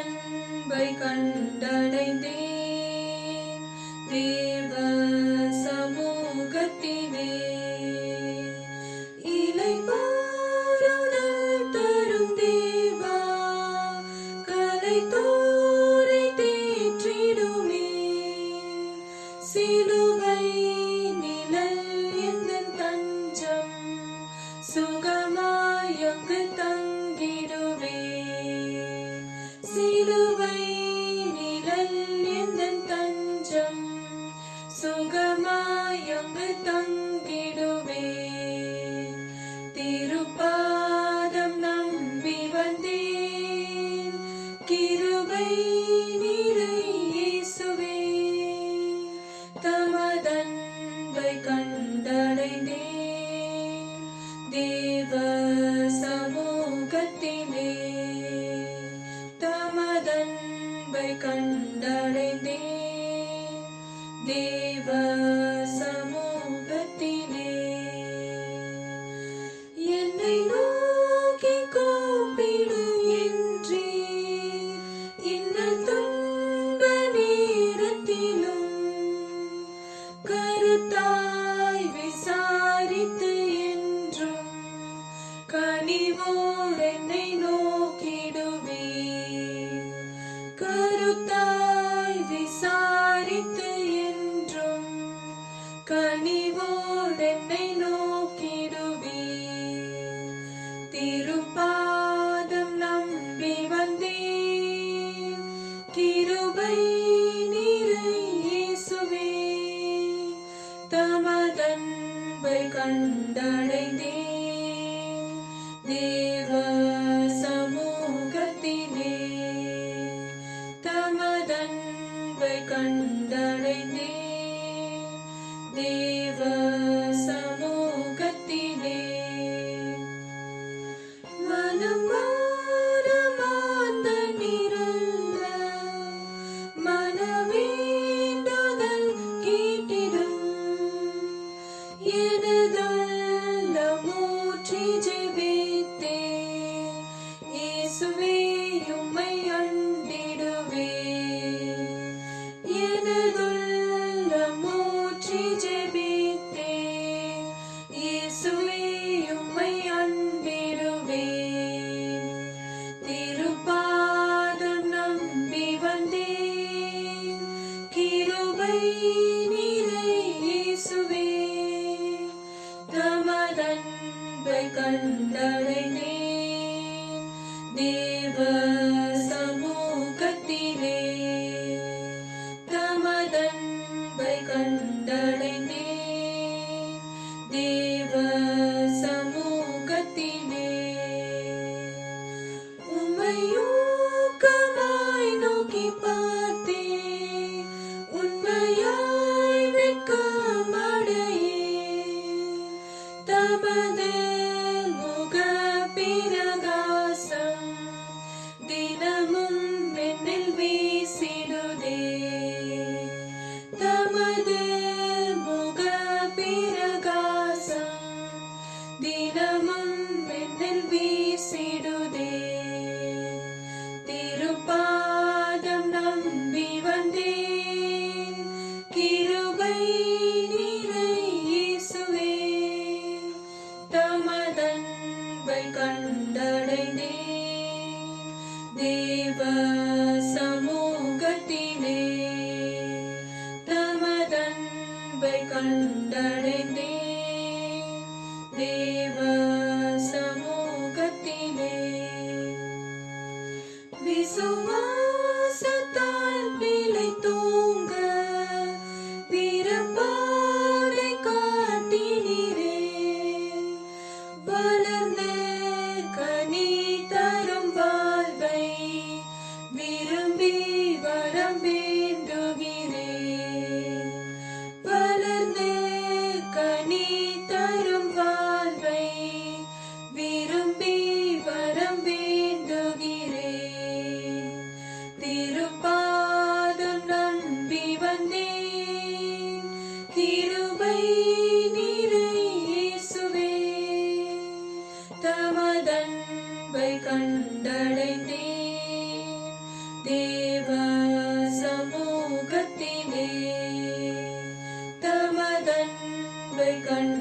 தமதன்பை கண்டடைந்தேன் தேவ சமூகத்திலே. இளைப்பாறுதல் தரும் தேவா, கலைத்தோரை தேற்றிடுமே. சிலுவை நிழல் எந்தன் தஞ்சம், சுகமாய் அங்கு தங்கிடுவே. சிலுவை நிழல் எந்தன் தஞ்சம், சுகமாய் அங்கு தங்கிடுவே. திருப்பாதம் நம்பி வந்தேன், கிருபை நிறை இயேசுவே. தமதன்பை கண்டடைந்தேன் தேவ சமூகத்திலே. தமதன்பை கண்டடைந்தேன் தேவ சமூகத்திலே. என்னை நோக்கி கூப்பிடு என்றீர், இன்னல் துன்ப நேரத்திலும் கருத்தாய் விசாரித்து என்றும் கனிவோர் என்னை நோக்கிடுவீர். கருத்தாய் விசாரித்து என்றும் கனிவோர் என்னை நோக்கிடுவீர். திருப்பாதம் நம்பி வந்தேன், கிருபை நிறை இயேசுவே. தமதன்பை கண்டடைந்தேன் தேவ சமூகத்திலே. தமதன்பை கண்டடைந்தேன் தேவ சமூகத்திலே. மனம் மாறமாந்த நிரல்ல, மனவேண்டுதல் கேட்டிடும். எனதுள்ளமூற்றி ஜெபித்தேன், இயேசுவே உம்மை அண்டிடுவேன். எனதுள்ளமூற்றி ஜெபித்தேன், இயேசுவே உம்மை அண்டிடுவேன். திருப்பாதம் நம்பி வந்தேன், கிருபை நிறை இயேசுவே. தமதன்பை கண்டடைந்தேன் தேவ சமூகத்திலே. தமதன்பை கண்டடைந்தேன் தேவ சமூகத்திலே. உம்மை ஊக்கமாய் நோக்கி பார்த்தேன், உண்மையாய் வெட்கமடையேன். தமது முக பிரகாசம் தினமும் என்னில் வீசிடுதே. தமது முக பிரகாசம் தினமும் என்னில் வீசிடுதே. திருப்பாதம் நம்பி வந்தேன், கிருபை நிறை இயேசுவே. தமதன்பை கண்டடைந்தேன் தேவ சமூகத்திலே. தமதன்பை கண்டடைந்தேன் தேவ சமூகத்திலே. விசுவாசத்தால் பிழைத்தோங்க பிறப்பாடை காட்டினீரே. வளர்ந்து கனி தரும் வாழ்வை விரும்பி வரம் வேண்டுகிறேன். வளர்ந்து கனி தரும் வாழ்வை விரும்பி வரம் வேண்டுகிறேன். திருப்பாதம் நம்பி வந்தேன், கிருபை நிறை இயேசுவே. தமதன்பை கண்டடைந்தேன் அன்பை கண்டு